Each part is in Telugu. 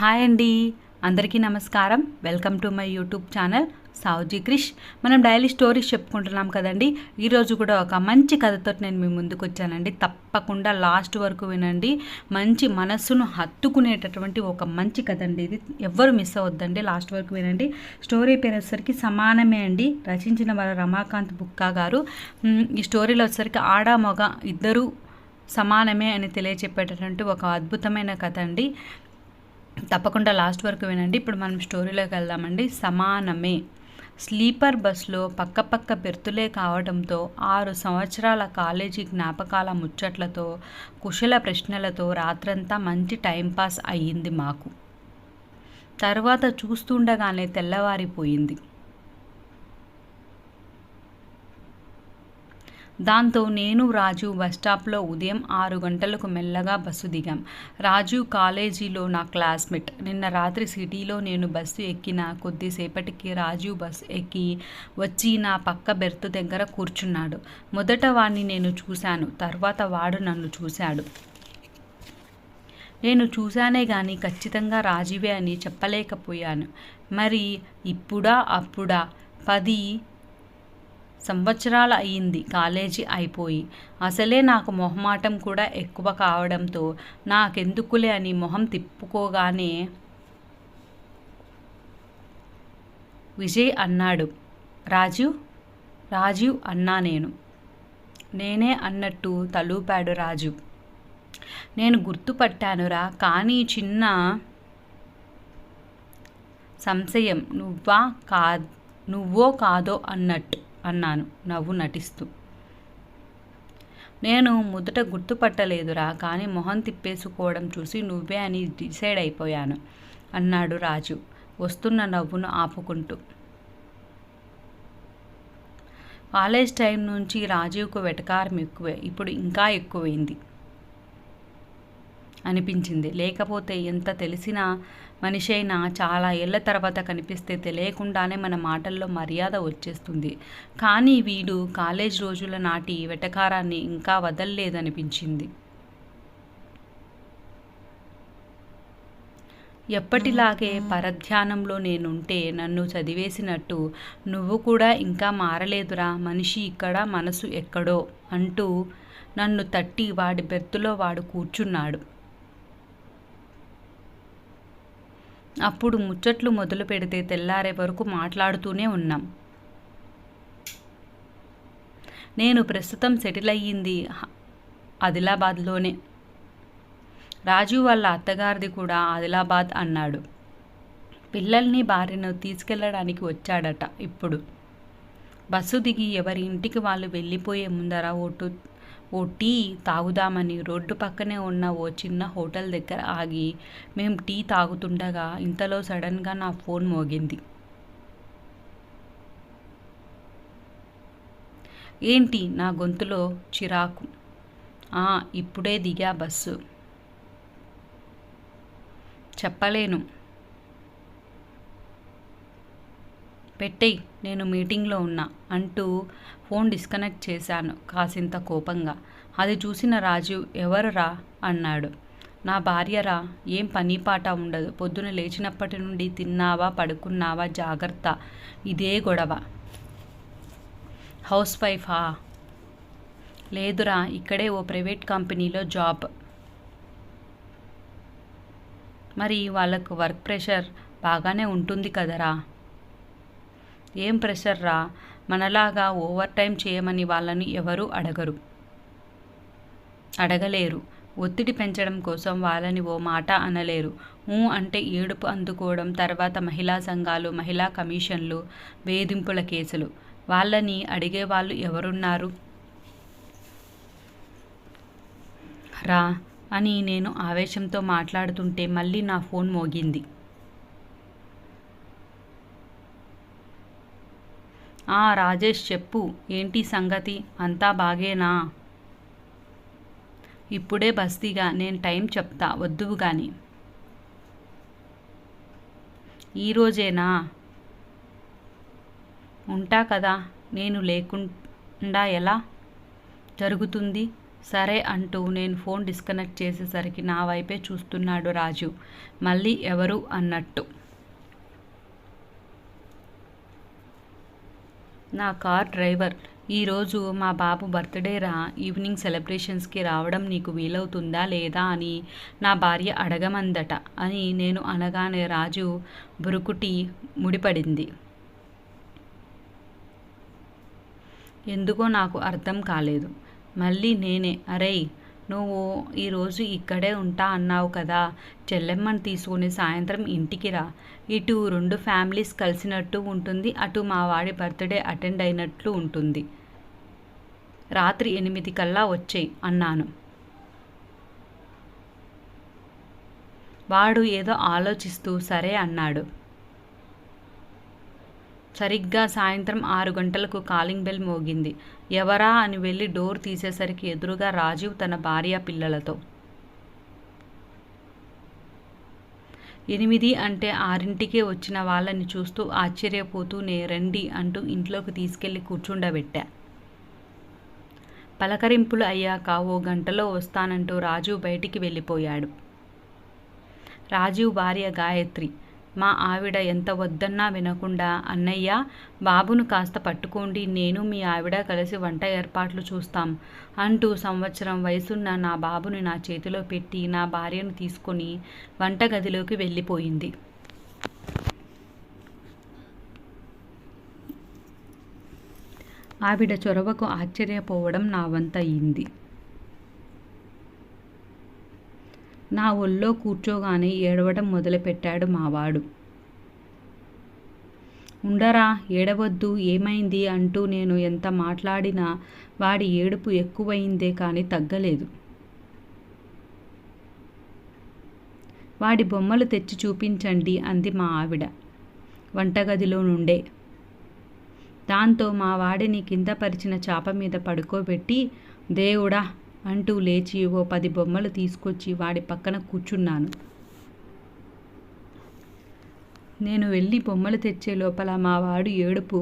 హాయ్ అండి, అందరికీ నమస్కారం. Welcome to my YouTube channel Savuji Krish. మనం డైలీ స్టోరీస్ చెప్పుకుంటున్నాం కదండి. ఈరోజు కూడా ఒక మంచి కథతో నేను మీ ముందుకు వచ్చానండి. తప్పకుండా లాస్ట్ వరకు వినండి. మంచి మనస్సును హత్తుకునేటటువంటి ఒక మంచి కథ అండి ఇది. ఎవ్వరు మిస్ అవ్వద్దండి, లాస్ట్ వరకు వినండి. స్టోరీ పేరు వచ్చేసరికి సమానమే అండి. రచించిన వారు రమాకాంత్ బుక్కా గారు. ఈ స్టోరీలో వచ్చేసరికి ఆడ మగ ఇద్దరు సమానమే అని తెలియచెప్పేటటువంటి ఒక అద్భుతమైన కథ అండి. తప్పకుండా లాస్ట్ వరకు వినండి. ఇప్పుడు మనం స్టోరీలోకి వెళ్దామండి. సమానమే. స్లీపర్ బస్లో పక్క బెర్తులే కావడంతో 6 సంవత్సరాల కాలేజీ జ్ఞాపకాల ముచ్చట్లతో కుశల ప్రశ్నలతో రాత్రంతా మంచి టైంపాస్ అయ్యింది మాకు. తర్వాత చూస్తుండగానే తెల్లవారిపోయింది. దాంతో నేను రాజు బస్టాప్లో ఉదయం 6 గంటలకు మెల్లగా బస్సు దిగాం. రాజు కాలేజీలో నా క్లాస్మేట్. నిన్న రాత్రి సిటీలో నేను బస్సు ఎక్కిన కొద్దిసేపటికి రాజు బస్సు ఎక్కి వచ్చి నా పక్క బెర్త్ దగ్గర కూర్చున్నాడు. మొదట వాడిని నేను చూశాను, తర్వాత వాడు నన్ను చూశాడు. నేను చూశానే గాని ఖచ్చితంగా రాజువే అని చెప్పలేకపోయాను. మరి ఇప్పుడా అప్పుడా 10 సంవత్సరాలు అయ్యింది కాలేజీ అయిపోయి. అసలే నాకు మొహమాటం కూడా ఎక్కువ కావడంతో నాకెందుకులే అని మొహం తిప్పుకోగానే విజయ్ అన్నాడు. రాజు అన్నా నేను. నేనే అన్నట్టు తలూపాడు రాజు. నేను గుర్తుపట్టానురా, కానీ చిన్న సంశయం, నువ్వో కాదో అన్నాను నవ్వు నటిస్తూ. నేను మొదట గుర్తుపట్టలేదురా, కానీ మొహం తిప్పేసుకోవడం చూసి నువ్వే అని డిసైడ్ అయిపోయాను అన్నాడు రాజు వస్తున్న నవ్వును ఆపుకుంటూ. కాలేజ్ టైం నుంచి రాజీవ్కు వెటకారం ఎక్కువే, ఇప్పుడు ఇంకా ఎక్కువైంది అనిపించింది. లేకపోతే ఎంత తెలిసిన మనిషి అయినా చాలా ఏళ్ల తర్వాత కనిపిస్తే తెలియకుండానే మన మాటల్లో మర్యాద వచ్చేస్తుంది. కానీ వీడు కాలేజ్ రోజుల నాటి వెటకారాన్ని ఇంకా వదల్లేదనిపించింది. ఎప్పటిలాగే పరధ్యానంలో నేనుంటే నన్ను చదివేసినట్టు నువ్వు కూడా ఇంకా మారలేదురా మనిషి, ఇక్కడ మనసు ఎక్కడో అంటూ నన్ను తట్టి వాడి బెర్తులో వాడు కూర్చున్నాడు. అప్పుడు ముచ్చట్లు మొదలు పెడితే తెల్లారే వరకు మాట్లాడుతూనే ఉన్నాం. నేను ప్రస్తుతం సెటిల్ అయ్యింది ఆదిలాబాద్లోనే. రాజు వాళ్ళ అత్తగారిది కూడా ఆదిలాబాద్ అన్నాడు. పిల్లల్ని భార్యను తీసుకెళ్ళడానికి వచ్చాడట ఇప్పుడు. బస్సు దిగి ఎవరి ఇంటికి వాళ్ళు వెళ్ళిపోయే ముందర ఓ టీ తాగుదామని రోడ్డు పక్కనే ఉన్న ఓ చిన్న హోటల్ దగ్గర ఆగి మేం టీ తాగుతుండగా ఇంతలో సడన్గా నా ఫోన్ మోగింది. ఏంటి? నా గొంతులో చిరాకు. ఇప్పుడే దిగా బస్సు. చెప్పలేను. పెట్టేయ్, నేను మీటింగ్లో ఉన్నా అంటూ ఫోన్ డిస్కనెక్ట్ చేశాను కాసింత కోపంగా. అది చూసిన రాజు ఎవరురా అన్నాడు. నా భార్యరా. ఏం పని పాట ఉండదు. పొద్దున లేచినప్పటి నుండి తిన్నావా పడుకున్నావా జాగ్రత్త, ఇదే గొడవ. హౌస్ వైఫా? లేదురా, ఇక్కడే ఓ ప్రైవేట్ కంపెనీలో జాబ్. మరి వాళ్ళకు వర్క్ ప్రెషర్ బాగానే ఉంటుంది కదరా? ఏం ప్రెషర్ రా, మనలాగా ఓవర్ టైం చేయమని వాళ్ళని ఎవరూ అడగలేరు. ఒత్తిడి పెంచడం కోసం వాళ్ళని ఓ మాట అనలేరు. అంటే ఏడుపు అందుకోవడం, తర్వాత మహిళా సంఘాలు, మహిళా కమిషన్లు, వేధింపుల కేసులు. వాళ్ళని అడిగేవాళ్ళు ఎవరున్నారు రా అని నేను ఆవేశంతో మాట్లాడుతుంటే మళ్ళీ నా ఫోన్ మోగింది. రాజేష్ చెప్పు, ఏంటి సంగతి? అంతా బాగేనా? ఇప్పుడే బస్తీగా, నేను టైం చెప్తా వద్దువు గాని. ఈరోజేనా? ఉంటా కదా, నేను లేకుండా ఎలా జరుగుతుంది? సరే అంటూ నేను ఫోన్ డిస్కనెక్ట్ చేసేసరికి నా వైపే చూస్తున్నాడు రాజు, మళ్ళీ ఎవరు అన్నట్టు. నా కార్ డ్రైవర్. ఈరోజు మా బాబు బర్త్డేరా, ఈవినింగ్ సెలబ్రేషన్స్కి రావడం నీకు వీలవుతుందా లేదా అని నా భార్య అడగమందట అని నేను అనగానే రాజు బురుకుటి ముడిపడింది. ఎందుకో నాకు అర్థం కాలేదు. మళ్ళీ నేనే, అరేయ్ నువ్వు ఈరోజు ఇక్కడే ఉంటా అన్నావు కదా, చెల్లెమ్మని తీసుకుని సాయంత్రం ఇంటికి రా. ఇటు 2 ఫ్యామిలీస్ కలిసినట్టు ఉంటుంది, అటు మా వాడి బర్త్డే అటెండ్ అయినట్లు ఉంటుంది. రాత్రి 8 కల్లా వచ్చేయి అన్నాను. వాడు ఏదో ఆలోచిస్తూ సరే అన్నాడు. సరిగ్గా సాయంత్రం 6 గంటలకు కాలింగ్ బెల్ మోగింది. ఎవరా అని వెళ్ళి డోర్ తీసేసరికి ఎదురుగా రాజీవ్ తన భార్య పిల్లలతో. 8 అంటే 6ంటికే వచ్చిన వాళ్ళని చూస్తూ ఆశ్చర్యపోతూనే రండి అంటూ ఇంట్లోకి తీసుకెళ్లి కూర్చుండబెట్టా. పలకరింపులు అయ్యాక 1 గంటలో వస్తానంటూ రాజీవ్ బయటికి వెళ్ళిపోయాడు. రాజీవ్ భార్య గాయత్రి, మా ఆవిడ ఎంత వద్దన్నా వినకుండా, అన్నయ్య బాబును కాస్త పట్టుకోండి, నేను మీ ఆవిడ కలిసి వంట ఏర్పాట్లు చూస్తాం అంటూ సంవత్సరం వయసున్న నా బాబుని నా చేతిలో పెట్టి నా భార్యను తీసుకొని వంటగదిలోకి వెళ్ళిపోయింది. ఆవిడ చొరవకు ఆశ్చర్యపోవడం నా వంత అయింది. నా ఒళ్ళో కూర్చోగానే ఏడవడం మొదలుపెట్టాడు మావాడు. ఉండరా, ఏడవద్దు, ఏమైంది అంటూ నేను ఎంత మాట్లాడినా వాడి ఏడుపు ఎక్కువయిందే కానీ తగ్గలేదు. వాడి బొమ్మలు తెచ్చి చూపించండి అంది మా ఆవిడ వంటగదిలో నుండే. దాంతో మా వాడిని కింద పరిచిన చాప మీద పడుకోబెట్టి, దేవుడా అంటూ లేచి ఓ 10 బొమ్మలు తీసుకొచ్చి వాడి పక్కన కూర్చున్నాను. నేను వెళ్ళి బొమ్మలు తెచ్చే లోపల మా వాడు ఏడుపు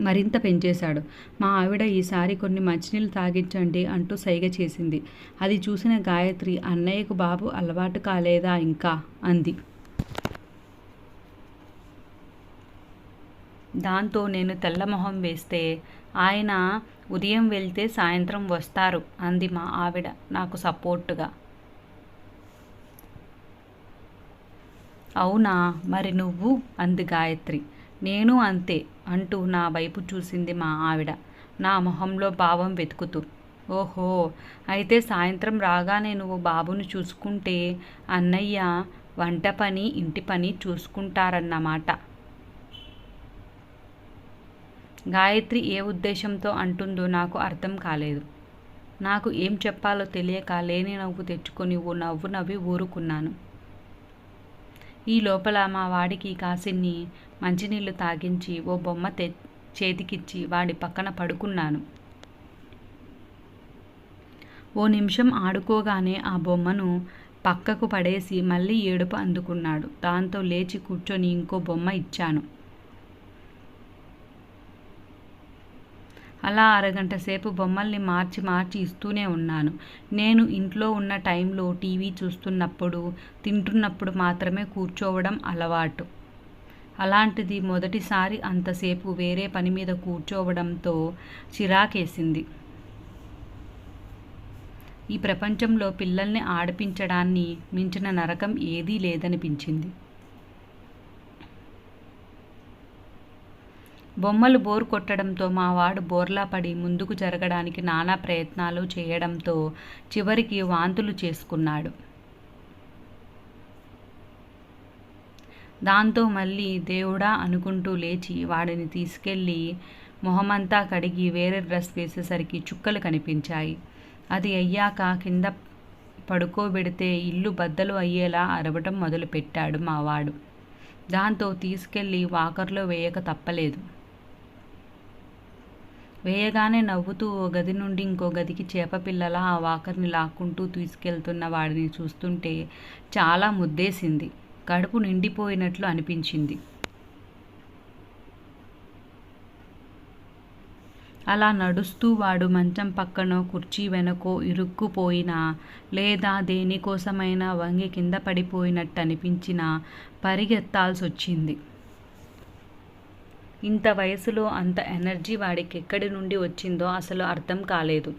మరింత పెంచేశాడు. మా ఆవిడ ఈసారి కొన్ని మంచినీళ్ళు తాగించండి అంటూ సైగ చేసింది. అది చూసిన గాయత్రి, అన్నయ్యకు బాబు అలవాటు కాలేదా ఇంకా అంది. దాంతో నేను తెల్లమొహం వేస్తే, ఆయన ఉదయం వెళ్తే సాయంత్రం వస్తారు అంది మా ఆవిడ నాకు సపోర్టుగా. అవునా, మరి నువ్వు అంది గాయత్రి. నేను అంతే అంటూ నా వైపు చూసింది మా ఆవిడ నా మొహంలో భావం వెతుకుతూ. ఓహో, అయితే సాయంత్రం రాగానే నువ్వు బాబును చూసుకుంటే అన్నయ్య వంట పని ఇంటి పని చూసుకుంటారన్నమాట. గాయత్రి ఏ ఉద్దేశంతో అంటుందో నాకు అర్థం కాలేదు. నాకు ఏం చెప్పాలో తెలియక లేని నవ్వు తెచ్చుకొని ఓ నవ్వు నవ్వి ఊరుకున్నాను. ఈ లోపల మా వాడికి కాసిన్ని మంచినీళ్లు తాగించి ఓ బొమ్మ చేతికిచ్చి వాడి పక్కన పడుకున్నాను. ఓ నిమిషం ఆడుకోగానే ఆ బొమ్మను పక్కకు పడేసి మళ్ళీ ఏడుపు అందుకున్నాడు. దాంతో లేచి కూర్చొని ఇంకో బొమ్మ ఇచ్చాను. అలా అరగంట సేపు బొమ్మల్ని మార్చి మార్చి ఇస్తూనే ఉన్నాను. నేను ఇంట్లో ఉన్న టైంలో టీవీ చూస్తున్నప్పుడు, తింటున్నప్పుడు మాత్రమే కూర్చోవడం అలవాటు. అలాంటిది మొదటిసారి అంతసేపు వేరే పని మీద కూర్చోవడంతో చిరాకేసింది. ఈ ప్రపంచంలో పిల్లల్ని ఆడిపించడాన్ని మించిన నరకం ఏదీ లేదనిపించింది. బొమ్మలు బోర్ కొట్టడంతో మా వాడు బోర్లా పడి ముందుకు జరగడానికి నానా ప్రయత్నాలు చేయడంతో చివరికి వాంతులు చేసుకున్నాడు. దాంతో మళ్ళీ దేవుడా అనుకుంటూ లేచి వాడిని తీసుకెళ్ళి మొహమంతా కడిగి వేరే డ్రెస్ వేసేసరికి చుక్కలు కనిపించాయి. అది అయ్యాక కింద పడుకోబెడితే ఇల్లు బద్దలు అయ్యేలా అరవటం మొదలుపెట్టాడు మా వాడు. దాంతో తీసుకెళ్ళి వాకర్లో వేయక తప్పలేదు. వేయగానే నవ్వుతూ ఓ గది నుండి ఇంకో గదికి చేపపిల్లలా ఆ వాకర్ని లాక్కుంటూ తీసుకెళ్తున్న వాడిని చూస్తుంటే చాలా ముద్దేసింది. కడుపు నిండిపోయినట్లు అనిపించింది. అలా నడుస్తూ వాడు మంచం పక్కనో కుర్చీ వెనకో ఇరుక్కుపోయినా లేదా దేనికోసమైనా వంగి కింద పడిపోయినట్టు అనిపించినా పరిగెత్తాల్సొచ్చింది. ఇంత వయసులో అంత ఎనర్జీ వాడికి ఎక్కడి నుండి వచ్చిందో అసలు అర్థం కాలేదు.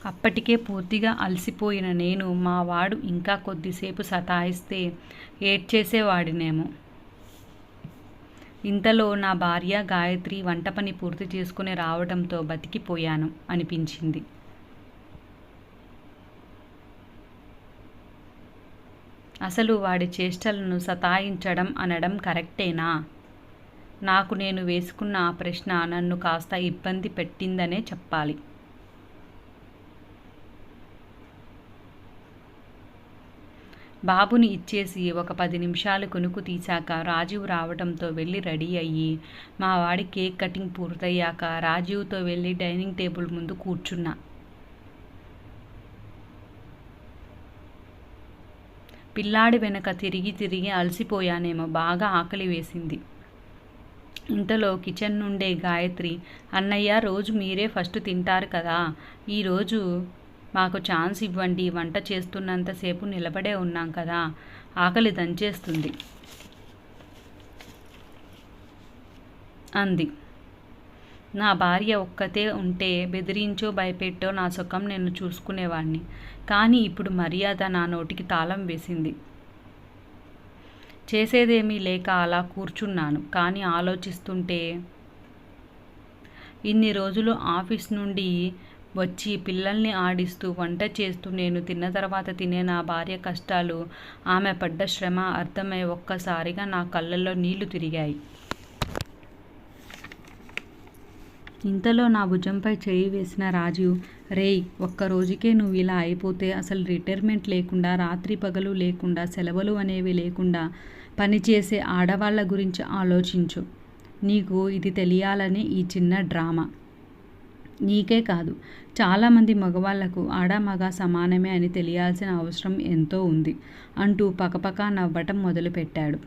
అప్పటికే పూర్తిగా అలసిపోయిన నేను మా వాడు ఇంకా కొద్దిసేపు సతాయిస్తే ఏడ్చేసేవాడినేమో. ఇంతలో నా భార్య గాయత్రి వంట పని పూర్తి చేసుకుని రావడంతో బతికిపోయాను అనిపించింది. అసలు వాడి చేష్టలను సతాయించడం అనడం కరెక్టేనా? నాకు నేను వేసుకున్న ఆ ప్రశ్న నన్ను కాస్త ఇబ్బంది పెట్టిందనే చెప్పాలి. బాబుని ఇచ్చేసి ఒక 10 నిమిషాలు కునుకు తీశాక రాజీవ్ రావడంతో వెళ్ళి రెడీ అయ్యి మా వాడి కేక్ కటింగ్ పూర్తయ్యాక రాజీవ్తో వెళ్ళి డైనింగ్ టేబుల్ ముందు కూర్చున్నా. పిల్లాడి వెనక తిరిగి తిరిగి అలసిపోయానేమో, బాగా ఆకలి వేసింది. ఇంతలో కిచెన్ నుండే గాయత్రి, అన్నయ్య రోజు మీరే ఫస్ట్ తింటారు కదా, ఈరోజు మాకు ఛాన్స్ ఇవ్వండి, వంట చేస్తున్నంతసేపు నిలబడే ఉన్నాం కదా, ఆకలి దంచేస్తుంది అంది. నా భార్య ఒక్కతే ఉంటే బెదిరించో భయపెట్టో నా సుఖం నేను చూసుకునేవాణ్ణి. కానీ ఇప్పుడు మర్యాద నా నోటికి తాళం వేసింది. చేసేదేమీ లేక అలా కూర్చున్నాను. కానీ ఆలోచిస్తుంటే ఇన్ని రోజులు ఆఫీస్ నుండి వచ్చి పిల్లల్ని ఆడిస్తూ వంట చేస్తూ నేను తిన్న తర్వాత తినే నా భార్య కష్టాలు, ఆమె పడ్డ శ్రమ అర్థమై ఒక్కసారిగా నా కళ్ళల్లో నీళ్లు తిరిగాయి. ఇంతలో నా భుజంపై చేయి వేసిన రాజీవ్, రేయ్, ఒక్కరోజుకే నువ్వు ఇలా అయిపోతే అసలు రిటైర్మెంట్ లేకుండా, రాత్రి పగలు లేకుండా, సెలవులు అనేవి లేకుండా పనిచేసే ఆడవాళ్ళ గురించి ఆలోచించు. నీకు ఇది తెలియాలని ఈ చిన్న డ్రామా. నీకే కాదు, చాలామంది మగవాళ్లకు ఆడ మగ సమానమే అని తెలియాల్సిన అవసరం ఎంతో ఉంది అంటూ పకపక నవ్వటం మొదలుపెట్టాడు.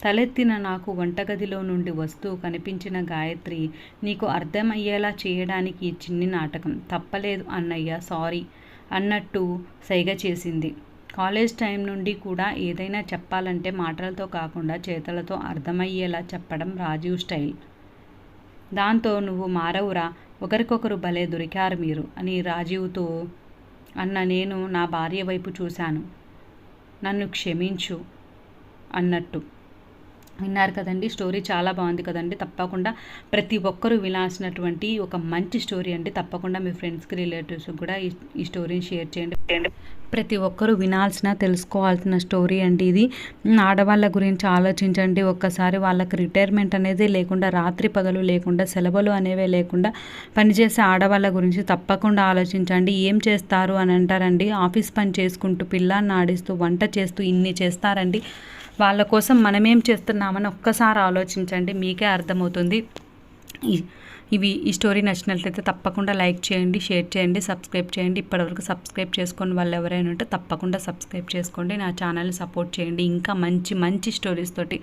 తలెత్తిన నాకు వంటగదిలో నుండి వస్తూ కనిపించిన గాయత్రి, నీకు అర్థమయ్యేలా చేయడానికి చిన్ని నాటకం, తప్పలేదు అన్నయ్య, సారీ అన్నట్టు సైగ చేసింది. కాలేజ్ టైం నుండి కూడా ఏదైనా చెప్పాలంటే మాటలతో కాకుండా చేతలతో అర్థమయ్యేలా చెప్పడం రాజీవ్ స్టైల్. దాంతో నువ్వు మారవురా, ఒకరికొకరు భలే దొరికారు మీరు అని రాజీవ్తో అన్న నేను నా భార్య వైపు చూశాను. నన్ను క్షమించు అన్నట్టు. విన్నారు కదండి, స్టోరీ చాలా బాగుంది కదండి. తప్పకుండా ప్రతి ఒక్కరూ వినాల్సినటువంటి ఒక మంచి స్టోరీ అండి. తప్పకుండా మీ ఫ్రెండ్స్కి, రిలేటివ్స్కి కూడా ఈ స్టోరీని షేర్ చేయండి. ప్రతి ఒక్కరూ వినాల్సిన, తెలుసుకోవాల్సిన స్టోరీ అండి ఇది. ఆడవాళ్ళ గురించి ఆలోచించండి. ఒక్కసారి వాళ్ళకి రిటైర్మెంట్ అనేది లేకుండా, రాత్రి పగలు లేకుండా, సెలవులు అనేవే లేకుండా పనిచేసే ఆడవాళ్ళ గురించి తప్పకుండా ఆలోచించండి. ఏం చేస్తారు అని అంటారండి, ఆఫీస్ పని చేసుకుంటూ, పిల్లాన్ని ఆడిస్తూ, వంట చేస్తూ ఇన్ని చేస్తారండి. వాళ్ళ కోసం మనమేం చేస్తున్నామని ఒక్కసారి ఆలోచించండి, మీకే అర్థమవుతుంది. ఈ స్టోరీ నచ్చినట్లయితే తప్పకుండా లైక్ చేయండి, షేర్ చేయండి, సబ్స్క్రైబ్ చేయండి. ఇప్పటివరకు సబ్స్క్రైబ్ చేసుకొని వాళ్ళు ఎవరైనా ఉంటే తప్పకుండా సబ్స్క్రైబ్ చేసుకోండి. నా ఛానల్ని సపోర్ట్ చేయండి. ఇంకా మంచి మంచి స్టోరీస్ తోటి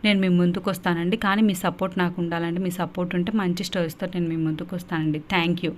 నేను మీ ముందుకు వస్తానండి. కానీ మీ సపోర్ట్ నాకు ఉండాలండి. మీ సపోర్ట్ ఉంటే మంచి స్టోరీస్ తోటి నేను మీ ముందుకు వస్తానండి. Thank you.